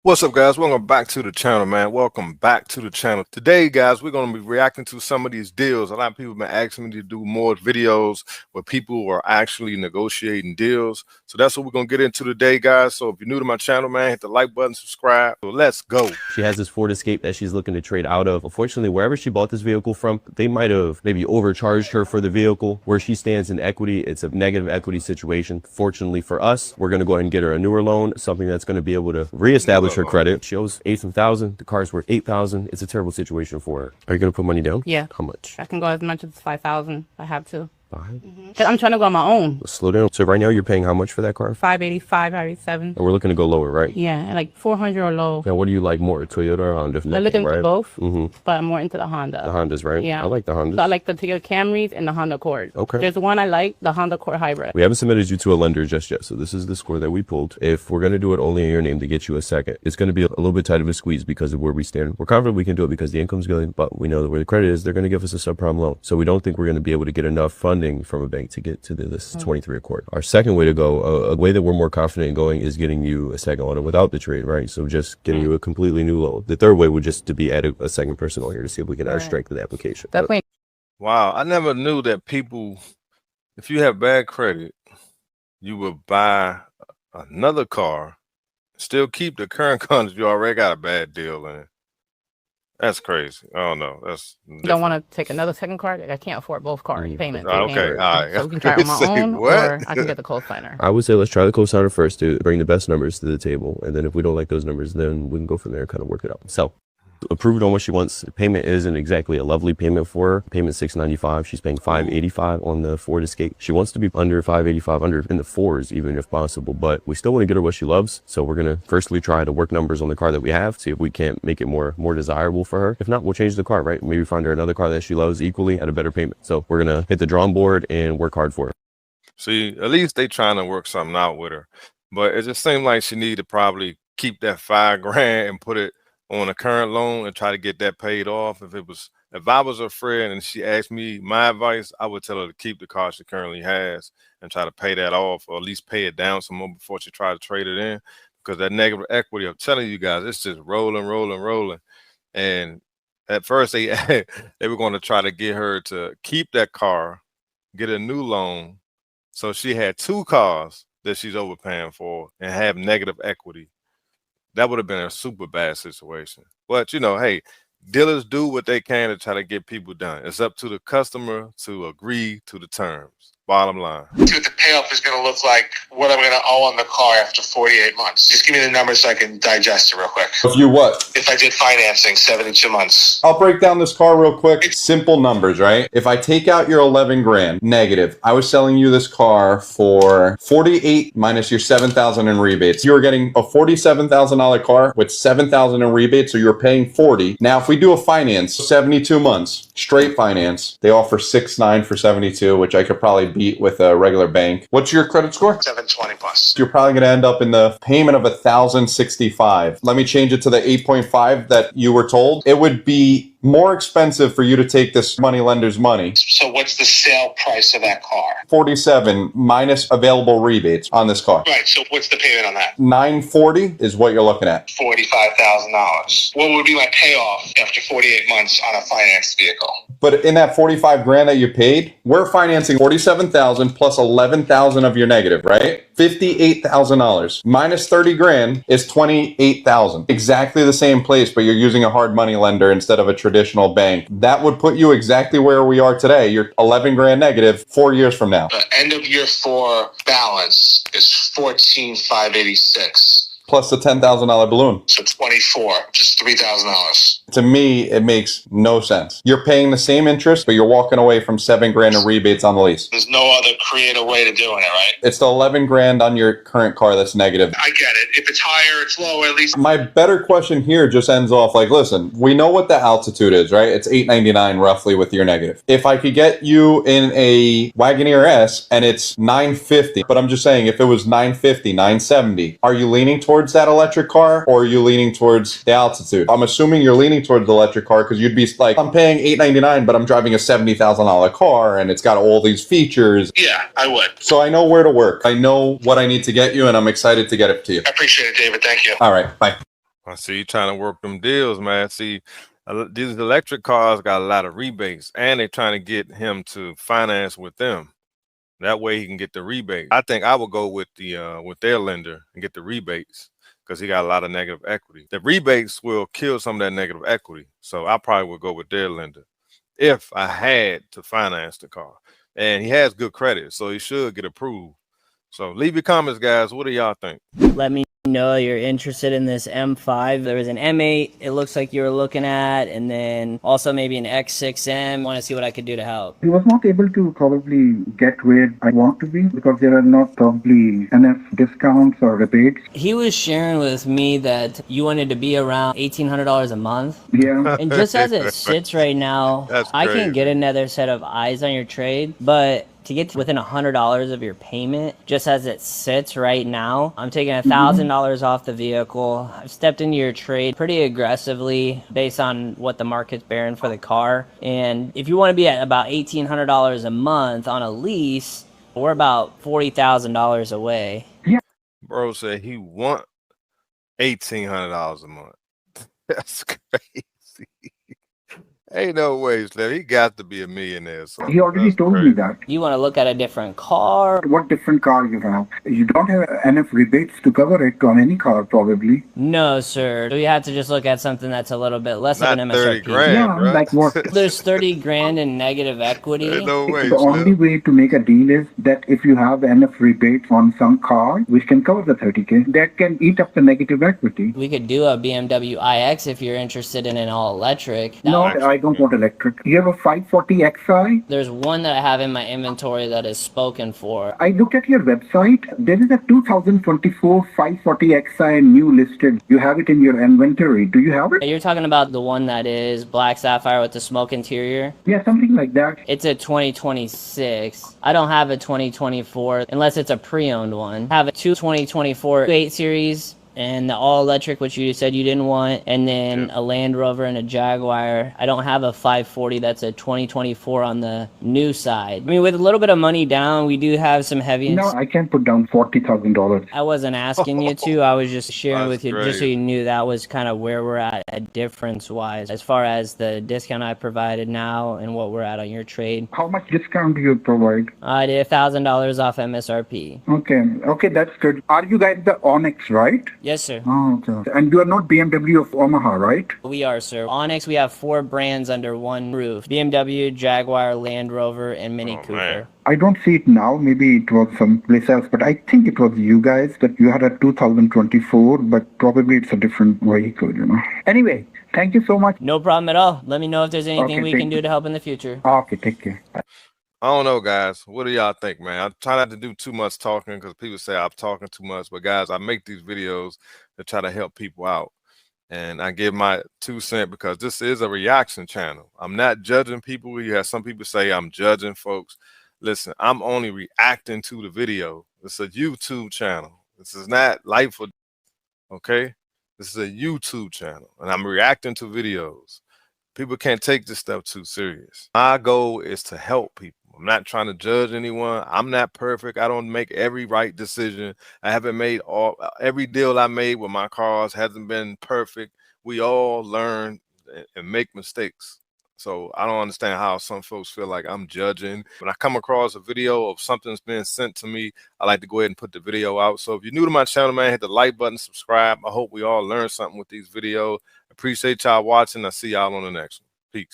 What's up, guys? Welcome back to the channel, man. Welcome back to the channel. Today, guys, we're going to be reacting to some of these deals. A lot of people have been asking me to do more videos where people are actually negotiating deals. So that's what we're going to get into today, guys. So if you're new to my channel, man, hit the like button, subscribe. So let's go. She has this Ford Escape that she's looking to trade out of. Unfortunately, wherever she bought this vehicle from, they might have maybe overcharged her for the vehicle. Where she stands in equity, it's a negative equity situation. Fortunately for us, we're going to go ahead and get her a newer loan, something that's going to be able to reestablish her credit. She owes $8,000. The car's worth $8,000. It's a terrible situation for her. Are you going to put money down? Yeah. How much? I can go as much as 5,000 if I have to. Five? Cause I'm trying to go on my own. Let's slow down. So right now you're paying how much for that car? 585, 587. And we're looking to go lower, right? Yeah, and like 400 or low. Now, what do you like more, Toyota or Honda? I'm looking right? for both, Mm-hmm. but I'm more into the Honda. The Hondas, right? Yeah. I like the Hondas. So I like the Toyota Camrys and the Honda Accord. Okay. There's one I like, the Honda Accord Hybrid. We haven't submitted you to a lender just yet, so this is the score that we pulled. If we're going to do it only in your name to get you a second, it's going to be a little bit tight of a squeeze because of where we stand. We're confident we can do it because the income's good, but we know that where the credit is, they're going to give us a subprime loan. So we don't think we're going to be able to get enough funding from a bank to get to this 23 Accord. Our second way to go, a way that we're more confident in going, is getting you a second loan without the trade, right? So just getting you a completely new loan. The third way would just to be add a second person on here to see if we can add strength to the application. Definitely. Wow, I never knew that people, if you have bad credit, you would buy another car, still keep the current car if you already got a bad deal in it. That's crazy. I don't know. That's You don't want to take another second car? I can't afford both car payments. okay, all right. So we can try it on my Say own, what? or I can get the co-signer. I would say let's try the co-signer first to bring the best numbers to the table. And then if we don't like those numbers, then we can go from there and kind of work it out. So approved on what she wants. The payment isn't exactly a lovely payment for her. Payment $695. She's paying $585 on the Ford Escape. She wants to be under $585, under in the fours, even if possible, but we still want to get her what she loves. So we're going to firstly try to work numbers on the car that we have, see if we can't make it more desirable for her. If not, we'll change the car, right? Maybe find her another car that she loves equally at a better payment. So we're going to hit the drawing board and work hard for her. See, at least they trying to work something out with her, but it just seemed like she needed to probably keep that $5 grand and put it on a current loan and try to get that paid off. If I was her friend and she asked me my advice, I would tell her to keep the car she currently has and try to pay that off, or at least pay it down some more before she try to trade it in. Because that negative equity, I'm telling you guys, it's just rolling. And at first they were going to try to get her to keep that car, get a new loan, so she had two cars that she's overpaying for and have negative equity. That would have been a super bad situation. But, you know, hey, dealers do what they can to try to get people done. It's up to the customer to agree to the terms. Bottom line. See what the payoff is going to look like, what I'm going to owe on the car after 48 months. Just give me the numbers so I can digest it real quick. If you what? If I did financing, 72 months. I'll break down this car real quick. Simple numbers, right? If I take out your 11 grand negative, I was selling you this car for 48 minus your 7,000 in rebates. You were getting a $47,000 car with 7,000 in rebates, so you're paying 40. Now, if we do a finance, 72 months, straight finance, they offer 6.9 for 72, which I could probably beat with a regular bank. What's your credit score? 720 plus. You're probably going to end up in the payment of $1,065. Let me change it to the 8.5 that you were told. It would be more expensive for you to take this money lender's money. So what's the sale price of that car? 47 minus available rebates on this car. Right, so what's the payment on that? 940 is what you're looking at. $45,000. What would be my payoff after 48 months on a financed vehicle? But in that 45 grand that you paid, we're financing 47,000 plus 11,000 of your negative, right? $58,000 minus 30 grand is 28,000. Exactly the same place, but you're using a hard money lender instead of a traditional bank. That would put you exactly where we are today. You're 11 grand negative 4 years from now. The end of year 4 balance is 14,586. Plus the $10,000 balloon. So 24, just $3,000. To me, it makes no sense. You're paying the same interest, but you're walking away from 7 grand in rebates on the lease. There's no other creative way to doing it, right? It's the 11 grand on your current car that's negative. I get it. If it's higher, it's lower, at least. My better question here just ends off like, listen, we know what the altitude is, right? It's 899 roughly with your negative. If I could get you in a Wagoneer S and it's 950, but I'm just saying if it was 950, 970, are you leaning towards that electric car or are you leaning towards the altitude? I'm assuming you're leaning towards the electric car because you'd be like, I'm paying $899, but I'm driving a $70,000 car and it's got all these features. Yeah, I would. So I know where to work. I know what I need to get you and I'm excited to get it to you. I appreciate it, David. Thank you. All right. Bye. I see you trying to work them deals, man. See, these electric cars got a lot of rebates, and they're trying to get him to finance with them. That way he can get the rebate. I think I would go with their lender and get the rebates because he got a lot of negative equity. The rebates will kill some of that negative equity. So I probably would go with their lender if I had to finance the car. And he has good credit, so he should get approved. So leave your comments, guys. What do y'all think? Let me know you're interested in this M5. There was an M8 it looks like you were looking at, and then also maybe an X6M. Want to see what I could do to help. He was not able to probably get where I want to be because there are not probably enough discounts or rebates. He was sharing with me that you wanted to be around $1,800 a month. Yeah. And just as it sits right now, That's I crazy. can get another set of eyes on your trade, but to get to within $100 of your payment, just as it sits right now, I'm taking $1,000 off the vehicle. I've stepped into your trade pretty aggressively based on what the market's bearing for the car. And if you want to be at about $1,800 a month on a lease, we're about $40,000 away. Bro said he want $1,800 a month. That's crazy. Ain't no way, Slim. He got to be a millionaire. So He already told me that. You want to look at a different car? What different car you have? You don't have enough rebates to cover it on any car, probably. No, sir. We have to just look at something that's a little bit less of Not an 30 MSRP. grand, Yeah, bro. like what? There's 30 grand in negative equity. Ain't no way, The only Slim. way to make a deal is that if you have enough rebates on some car, which can cover the 30K, that can eat up the negative equity. We could do a BMW iX if you're interested in an all electric. No, I don't want electric. You have a 540 Xi? There's one that I have in my inventory that is spoken for. I looked at your website. There is a 2024 540 Xi new listed. You have it in your inventory. Do you have it? You're talking about the one that is black sapphire with the smoke interior? Yeah, something like that. It's a 2026. I don't have a 2024 unless it's a pre-owned one. I have a 2024 8 Series and the all-electric, which you said you didn't want, and then a Land Rover and a Jaguar. I don't have a 540 that's a 2024 on the new side. I mean, with a little bit of money down, we do have some heavy... No, I can put down $40,000. I wasn't asking you to. I was just sharing That's with you just so great. you knew that was kind of where we're at difference-wise, as far as the discount I provided now and what we're at on your trade. How much discount do you provide? I did $1,000 off MSRP. Okay, that's good. Are you guys the Onyx, right? Yes, sir. Oh, okay. And you are not BMW of Omaha, right? We are, sir. Onyx, we have 4 brands under one roof. BMW, Jaguar, Land Rover, and Mini Oh, Cooper. man. I don't see it now. Maybe it was someplace else, but I think it was you guys that you had a 2024, but probably it's a different vehicle, you know. Anyway, thank you so much. No problem at all. Let me know if there's anything Okay, we thank can you. do to help in the future. Okay, take care. Bye. I don't know, guys. What do y'all think, man? I try not to do too much talking because people say I'm talking too much. But guys, I make these videos to try to help people out. And I give my 2 cents because this is a reaction channel. I'm not judging people. You have some people say I'm judging folks. Listen, I'm only reacting to the video. It's a YouTube channel. This is not Life or okay? This is a YouTube channel. And I'm reacting to videos. People can't take this stuff too serious. My goal is to help people. I'm not trying to judge anyone. I'm not perfect. I don't make every right decision. I haven't made every deal I made with my cars hasn't been perfect. We all learn and make mistakes. So I don't understand how some folks feel like I'm judging. When I come across a video of something's being sent to me, I like to go ahead and put the video out. So if you're new to my channel, man, hit the like button, subscribe. I hope we all learn something with these videos. Appreciate y'all watching. I'll see y'all on the next one. Peace.